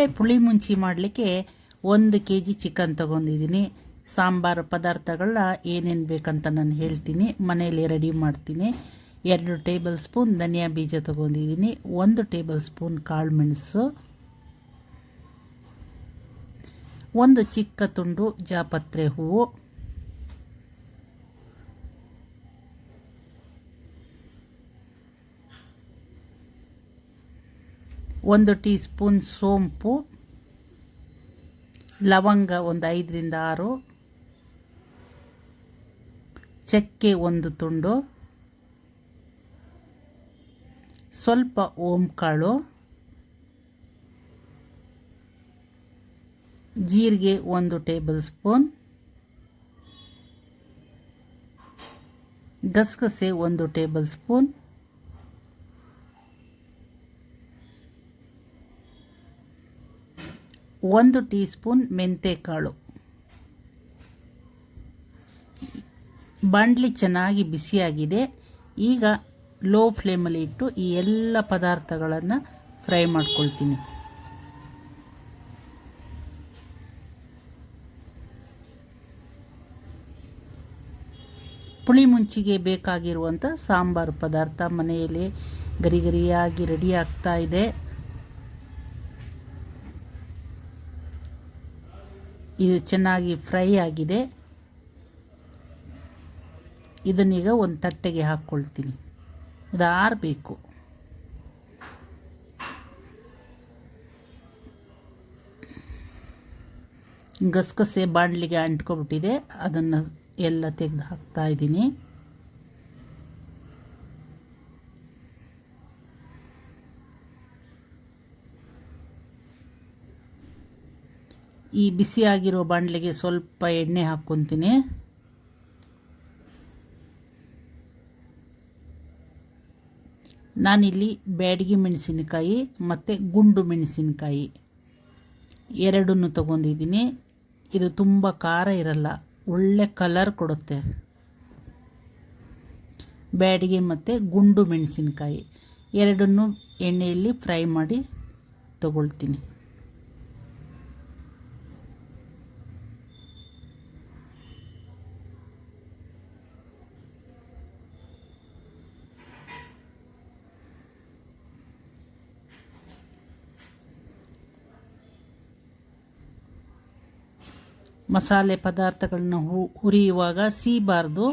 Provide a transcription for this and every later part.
ಒಳ್ಳೆ ಪುಳಿ ಮುಂಚಿ ಮಾಡಲಿಕ್ಕೆ 1 kg chicken ತೊಗೊಂಡಿದ್ದೀನಿ. ಸಾಂಬಾರು ಪದಾರ್ಥಗಳನ್ನ ಏನೇನು ಬೇಕಂತ ನಾನು ಹೇಳ್ತೀನಿ, ಮನೆಯಲ್ಲಿ ರೆಡಿ ಮಾಡ್ತೀನಿ. 2 ಟೇಬಲ್ ಸ್ಪೂನ್ ಧನಿಯಾ ಬೀಜ ತೊಗೊಂಡಿದ್ದೀನಿ, 1 ಟೇಬಲ್ ಸ್ಪೂನ್ ಕಾಳು ಮೆಣಸು, 1 ಚಿಕ್ಕ ತುಂಡು ಜಾಪತ್ರೆ ಹೂವು, 1 ಟೀ ಸ್ಪೂನ್ ಸೋಂಪು, ಲವಂಗ 5 ರಿಂದ 6, ಚಕ್ಕೆ 1 ತುಂಡು, ಸ್ವಲ್ಪ ಓಂಕಾಳು, ಜೀರಿಗೆ 1 ಟೇಬಲ್ ಸ್ಪೂನ್, ಗಸಗಸೆ 1 ಟೇಬಲ್ ಸ್ಪೂನ್, ಒಂದು ಟೀ ಸ್ಪೂನ್ ಮೆಂತೆಕಾಳು. ಬಾಣಲಿ ಚೆನ್ನಾಗಿ ಬಿಸಿಯಾಗಿದೆ. ಈಗ ಲೋ ಫ್ಲೇಮಲ್ಲಿ ಇಟ್ಟು ಈ ಎಲ್ಲ ಪದಾರ್ಥಗಳನ್ನು ಫ್ರೈ ಮಾಡ್ಕೊಳ್ತೀನಿ. ಪುಳಿ ಮುಂಚಿಗೆ ಬೇಕಾಗಿರುವಂಥ ಸಾಂಬಾರು ಪದಾರ್ಥ ಮನೆಯಲ್ಲಿ ಗರಿಗರಿಯಾಗಿ ರೆಡಿ ಆಗ್ತಾ ಇದೆ. ಇದು ಚೆನ್ನಾಗಿ ಫ್ರೈ ಆಗಿದೆ. ಇದನ್ನೀಗ ಒಂದು ತಟ್ಟೆಗೆ ಹಾಕ್ಕೊಳ್ತೀನಿ. ಇದು ಆರಬೇಕು. ಗಸಗಸೆ ಬಾಣಲಿಗೆ ಅಂಟ್ಕೊಬಿಟ್ಟಿದೆ, ಅದನ್ನು ಎಲ್ಲ ತೆಗೆದು ಹಾಕ್ತಾ ಇದ್ದೀನಿ. ಈ ಬಿಸಿಯಾಗಿರೋ ಬಾಣಲೆಗೆ ಸ್ವಲ್ಪ ಎಣ್ಣೆ ಹಾಕ್ಕೊತೀನಿ. ನಾನಿಲ್ಲಿ ಬ್ಯಾಡಗಿ ಮೆಣಸಿನಕಾಯಿ ಮತ್ತು ಗುಂಡು ಮೆಣಸಿನಕಾಯಿ ಎರಡನ್ನು ತೊಗೊಂಡಿದ್ದೀನಿ. ಇದು ತುಂಬ ಖಾರ ಇರಲ್ಲ, ಒಳ್ಳೆ ಕಲರ್ ಕೊಡುತ್ತೆ. ಬ್ಯಾಡಗಿ ಮತ್ತು ಗುಂಡು ಮೆಣಸಿನಕಾಯಿ ಎರಡನ್ನು ಎಣ್ಣೆಯಲ್ಲಿ ಫ್ರೈ ಮಾಡಿ ತಗೊಳ್ತೀನಿ. ಮಸಾಲೆ ಪದಾರ್ಥಗಳನ್ನ ಹುರಿಯುವಾಗ ಸೀಬಾರ್ದು,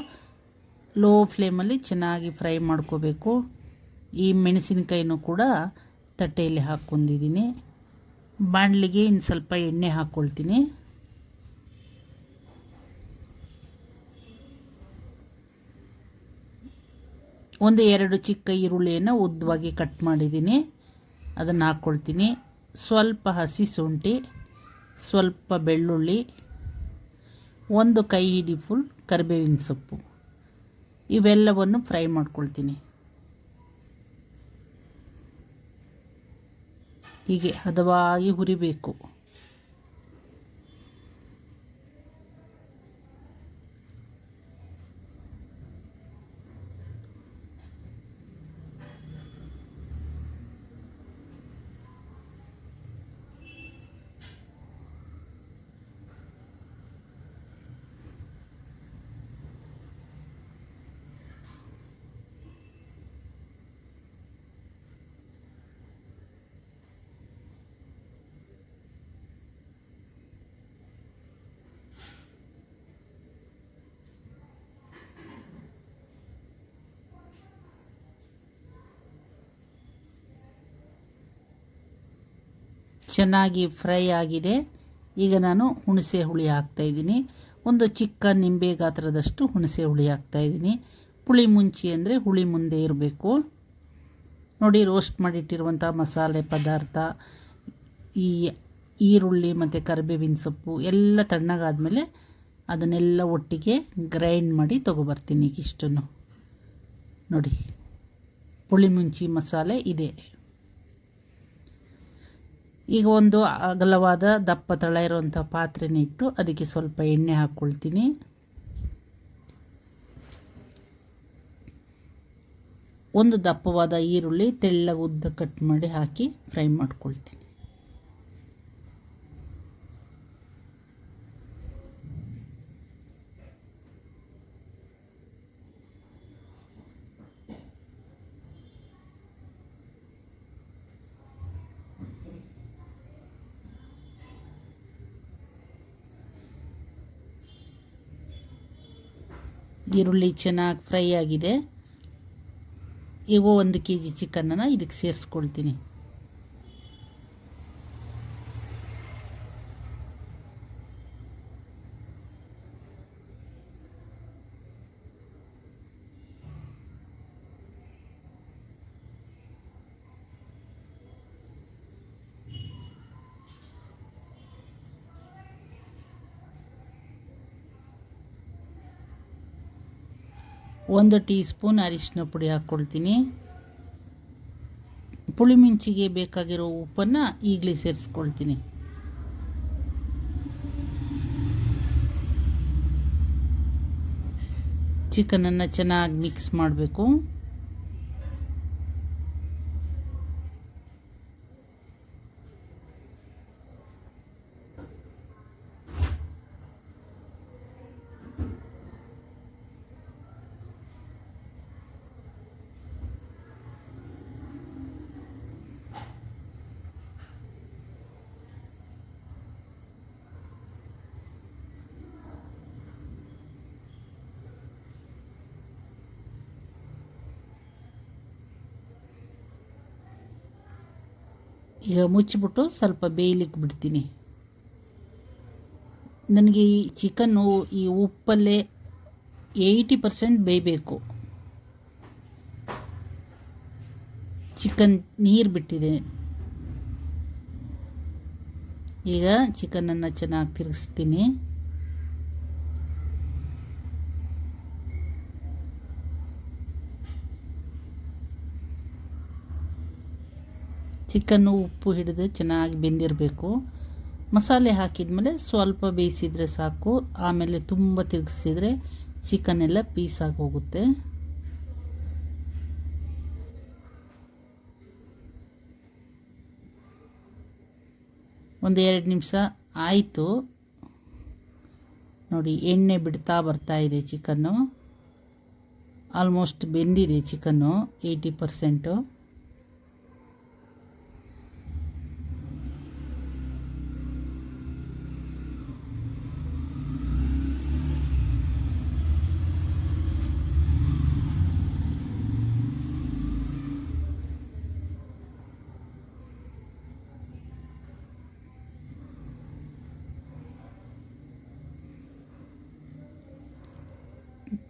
ಲೋ ಫ್ಲೇಮಲ್ಲಿ ಚೆನ್ನಾಗಿ ಫ್ರೈ ಮಾಡ್ಕೋಬೇಕು. ಈ ಮೆಣಸಿನಕಾಯಿನೂ ಕೂಡ ತಟ್ಟೆಯಲ್ಲಿ ಹಾಕ್ಕೊಂಡಿದ್ದೀನಿ. ಬಾಣಲಿಗೆ ಇನ್ನು ಸ್ವಲ್ಪ ಎಣ್ಣೆ ಹಾಕ್ಕೊಳ್ತೀನಿ. ಒಂದು 2 ಚಿಕ್ಕ ಈರುಳ್ಳಿಯನ್ನು ಉದ್ದವಾಗಿ ಕಟ್ ಮಾಡಿದ್ದೀನಿ, ಅದನ್ನು ಹಾಕ್ಕೊಳ್ತೀನಿ. ಸ್ವಲ್ಪ ಹಸಿ ಶುಂಠಿ, ಸ್ವಲ್ಪ ಬೆಳ್ಳುಳ್ಳಿ, 1 ಕೈ ಹಿಡಿ ಫುಲ್ ಕರಿಬೇವಿನ ಸೊಪ್ಪು, ಇವೆಲ್ಲವನ್ನು ಫ್ರೈ ಮಾಡ್ಕೊಳ್ತೀನಿ. ಹೀಗೆ ಹದವಾಗಿ ಹುರಿಬೇಕು. ಚೆನ್ನಾಗಿ ಫ್ರೈ ಆಗಿದೆ. ಈಗ ನಾನು ಹುಣಸೆ ಹುಳಿ ಹಾಕ್ತಾಯಿದ್ದೀನಿ. ಒಂದು ಚಿಕ್ಕ ನಿಂಬೆ ಗಾತ್ರದಷ್ಟು ಹುಣಸೆ ಹುಳಿ ಹಾಕ್ತಾಯಿದ್ದೀನಿ. ಪುಳಿ ಮುಂಚಿ ಅಂದರೆ ಹುಳಿ ಮುಂದೆ ಇರಬೇಕು. ನೋಡಿ, ರೋಸ್ಟ್ ಮಾಡಿಟ್ಟಿರುವಂಥ ಮಸಾಲೆ ಪದಾರ್ಥ, ಈ ಈರುಳ್ಳಿ ಮತ್ತು ಕರಿಬೇವಿನ ಸೊಪ್ಪು ಎಲ್ಲ ತಣ್ಣಗಾದ್ಮೇಲೆ ಅದನ್ನೆಲ್ಲ ಒಟ್ಟಿಗೆ ಗ್ರೈಂಡ್ ಮಾಡಿ ತೊಗೊಬರ್ತೀನಿ. ಈಗ ಇಷ್ಟನ್ನು ನೋಡಿ, ಪುಳಿ ಮುಂಚಿ ಮಸಾಲೆ ಇದೆ. ಈಗ ಒಂದು ಅಗಲವಾದ ದಪ್ಪ ತಳ ಇರುವಂಥ ಪಾತ್ರೆನ ಇಟ್ಟು ಅದಕ್ಕೆ ಸ್ವಲ್ಪ ಎಣ್ಣೆ ಹಾಕ್ಕೊಳ್ತೀನಿ. ಒಂದು ದಪ್ಪವಾದ ಈರುಳ್ಳಿ ತೆಳ್ಳಗೆ ಉದ್ದ ಕಟ್ ಮಾಡಿ ಹಾಕಿ ಫ್ರೈ ಮಾಡ್ಕೊಳ್ತೀನಿ. ಈರುಳ್ಳಿ ಚೆನ್ನಾಗಿ ಫ್ರೈ ಆಗಿದೆ. ಈಗ 1 kg ಚಿಕನನ್ನು ಇದಕ್ಕೆ ಸೇರಿಸ್ಕೊಳ್ತೀನಿ. ಒಂದು ಟೀ ಸ್ಪೂನ್ ಅರಿಶಿನ ಪುಡಿ ಹಾಕ್ಕೊಳ್ತೀನಿ. ಪುಳಿಮುಂಚಿಗೆ ಬೇಕಾಗಿರೋ ಉಪ್ಪನ್ನು ಈಗಲೇ ಸೇರಿಸ್ಕೊಳ್ತೀನಿ. ಚಿಕನನ್ನು ಚೆನ್ನಾಗಿ ಮಿಕ್ಸ್ ಮಾಡಬೇಕು. ಈಗ ಮುಚ್ಚಿಬಿಟ್ಟು ಸ್ವಲ್ಪ ಬೇಯಲಿಕ್ಕೆ ಬಿಡ್ತೀನಿ. ನನಗೆ ಈ ಚಿಕನ್ನು ಈ ಉಪ್ಪಲ್ಲೇ 80% ಬೇಯಬೇಕು. ಚಿಕನ್ ನೀರು ಬಿಟ್ಟಿದೆ. ಈಗ ಚಿಕನನ್ನು ಚೆನ್ನಾಗಿ ತಿರುಗಿಸ್ತೀನಿ. ಚಿಕನ್ನು ಉಪ್ಪು ಹಿಡಿದು ಚೆನ್ನಾಗಿ ಬೆಂದಿರಬೇಕು. ಮಸಾಲೆ ಹಾಕಿದ್ಮೇಲೆ ಸ್ವಲ್ಪ ಬೇಯಿಸಿದರೆ ಸಾಕು. ಆಮೇಲೆ ತುಂಬ ತಿರುಗಿಸಿದ್ರೆ ಚಿಕನ್ ಎಲ್ಲ ಪೀಸಾಗಿ ಹೋಗುತ್ತೆ. ಒಂದು 2 ನಿಮಿಷ ಆಯಿತು ನೋಡಿ, ಎಣ್ಣೆ ಬಿಡ್ತಾ ಬರ್ತಾ ಇದೆ. ಚಿಕನ್ನು ಆಲ್ಮೋಸ್ಟ್ ಬೆಂದಿದೆ. ಚಿಕನ್ನು 80%.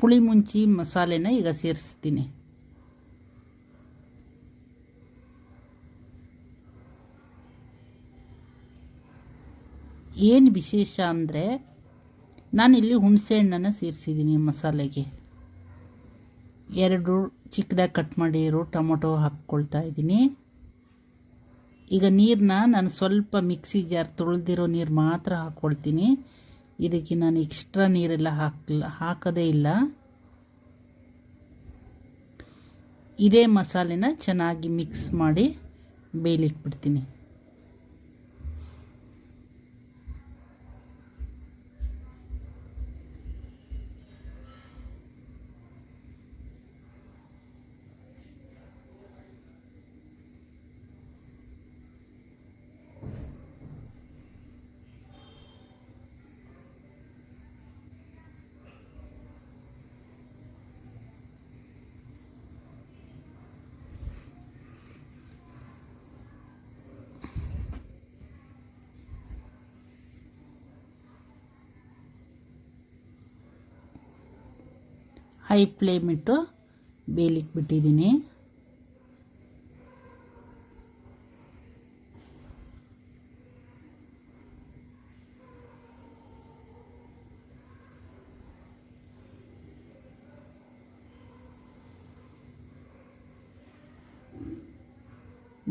ಪುಳಿ ಮುಂಚಿ ಮಸಾಲೆನ ಈಗ ಸೇರಿಸ್ತೀನಿ. ಏನು ವಿಶೇಷ ಅಂದರೆ ನಾನಿಲ್ಲಿ ಹುಣಸೆ ಹಣ್ಣನ್ನು ಸೇರಿಸಿದ್ದೀನಿ ಮಸಾಲೆಗೆ. 2 ಚಿಕ್ಕದಾಗಿ ಕಟ್ ಮಾಡಿರೋ ಟೊಮೊಟೊ ಹಾಕ್ಕೊಳ್ತಾ ಇದ್ದೀನಿ. ಈಗ ನೀರನ್ನ ನಾನು ಸ್ವಲ್ಪ ಮಿಕ್ಸಿ ಜಾರ್ ತೊಳೆದಿರೋ ನೀರು ಮಾತ್ರ ಹಾಕ್ಕೊಳ್ತೀನಿ. ಇದಕ್ಕೆ ನಾನು ಎಕ್ಸ್ಟ್ರಾ ನೀರೆಲ್ಲ ಹಾಕೋದೇ ಇಲ್ಲ. ಇದೇ ಮಸಾಲೆನ ಚೆನ್ನಾಗಿ ಮಿಕ್ಸ್ ಮಾಡಿ ಬೇಯಲಿಕ್ಬಿಡ್ತೀನಿ. ಹೈ ಫ್ಲೇಮ್ ಇಟ್ಟು ಬೇಯಲಿಕ್ಕೆ ಬಿಟ್ಟಿದ್ದೀನಿ.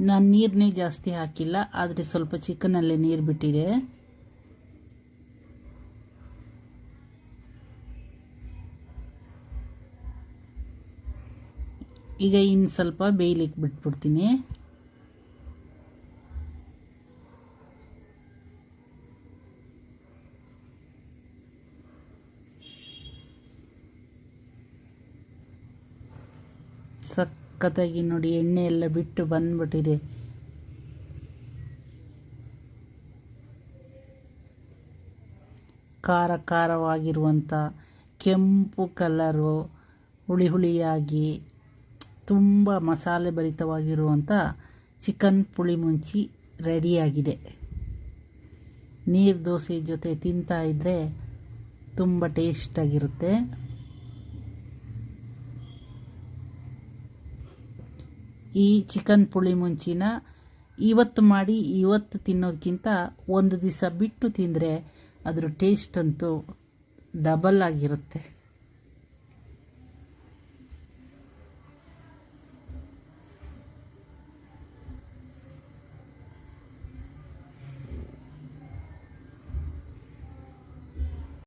ನಾನು ನೀರನ್ನೇ ಜಾಸ್ತಿ ಹಾಕಿಲ್ಲ, ಆದರೆ ಸ್ವಲ್ಪ ಚಿಕನಲ್ಲೇ ನೀರು ಬಿಟ್ಟಿದೆ. ಈಗ ಇನ್ನು ಸ್ವಲ್ಪ ಬೇಯಲಿಕ್ಕೆ ಬಿಟ್ಬಿಡ್ತೀನಿ. ಸಖತ್ತಾಗಿ ನೋಡಿ, ಎಣ್ಣೆ ಎಲ್ಲ ಬಿಟ್ಟು ಬಂದ್ಬಿಟ್ಟಿದೆ. ಖಾರವಾಗಿರುವಂಥ ಕೆಂಪು ಕಲರು, ಹುಳಿ ಹುಳಿಯಾಗಿ ತುಂಬ ಮಸಾಲೆ ಭರಿತವಾಗಿರುವಂಥ ಚಿಕನ್ ಪುಳಿ ಮುಂಚಿ ರೆಡಿಯಾಗಿದೆ. ನೀರು ದೋಸೆ ಜೊತೆ ತಿಂತಾ ಇದ್ದರೆ ತುಂಬ ಟೇಸ್ಟಾಗಿರುತ್ತೆ. ಈ ಚಿಕನ್ ಪುಳಿ ಮುಂಚಿನ ಇವತ್ತು ಮಾಡಿ ಇವತ್ತು ತಿನ್ನೋದಕ್ಕಿಂತ ಒಂದು ದಿವಸ ಬಿಟ್ಟು ತಿಂದರೆ ಅದರ ಟೇಸ್ಟ್ ಅಂತೂ ಡಬಲ್ ಆಗಿರುತ್ತೆ.